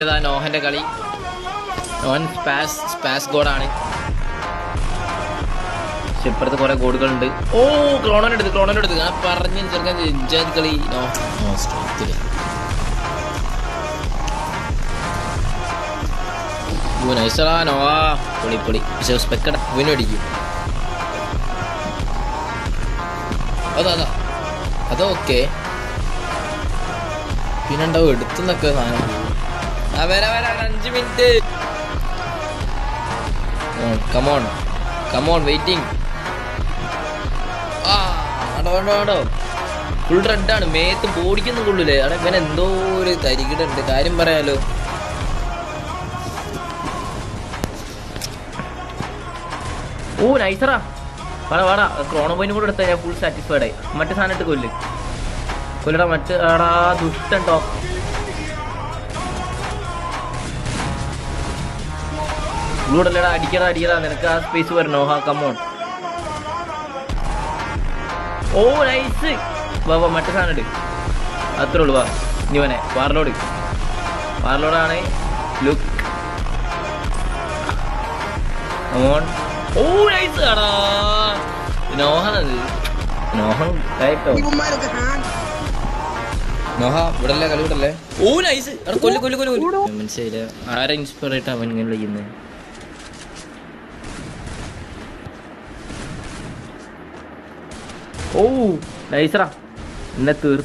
നോഹന്റെ കളി. നോഹൻ സ്പാസ് ഗോഡാണ്. പക്ഷെ ഇപ്പുറത്ത് കുറെ ഗോഡുകളുണ്ട്. ഓ ക്ലോണനെടുത്ത് ഞാൻ പറഞ്ഞ ചെറുക്കാൻ ഇഞ്ചാതി കളി. നൈസറാ നോവാ പൊളി പക്ഷെ സ്പെക്കട ഇവനും അടിക്കും. അതൊക്കെ പിന്നെണ്ടാവും എടുത്തുന്നൊക്കെ സാധനം. വരാ 5 മിനിറ്റ്. Come on waiting. ആടോ ഫുൾ റെഡാണ്. മേത്ത് ബോഡിക്കൊന്നും കൊള്ളൂലേ. അവിടെ ഇവൻ എന്തോ ഒരു തരികിടുണ്ട്. കാര്യം പറയാലോ. ഓ നൈസറാ. വാടാ ക്രോണോ പോയിന്റ് കൂടെ എടുത്താൽ ഞാൻ ഫുൾ സാറ്റിസ്ഫൈഡ് ആയി. മറ്റേ സാധനം ഇട്ട് കൊല്ലടാ മറ്റേ ആടാ ദുഷ്ടോ. ൂടല്ലടാ അടിക്കടാ നിനക്ക് ആ സ്പേസ് വരണോ. കമോൺ. Oh nice. വാ മറ്റേ സാധനം ഇട്. അത്രേ ഉള്ളു. വാ ഇവനെ വാർലോഡാണ്. Look come on. Oh nice. ആടാ നോഹനത് കേട്ടോ. നോഹ ഇവിടല്ലേ കളി വിടല്ലേ. ഓ നൈസ്. കൊല്ലു മനസ്സിലായില്ല. ആരെ ഇൻസ്പയർ ആയിട്ട് അവൻ ഇങ്ങനെ വിളിക്കുന്നത്. ഓ നൈസറാ എന്നെ തീർത്ത്.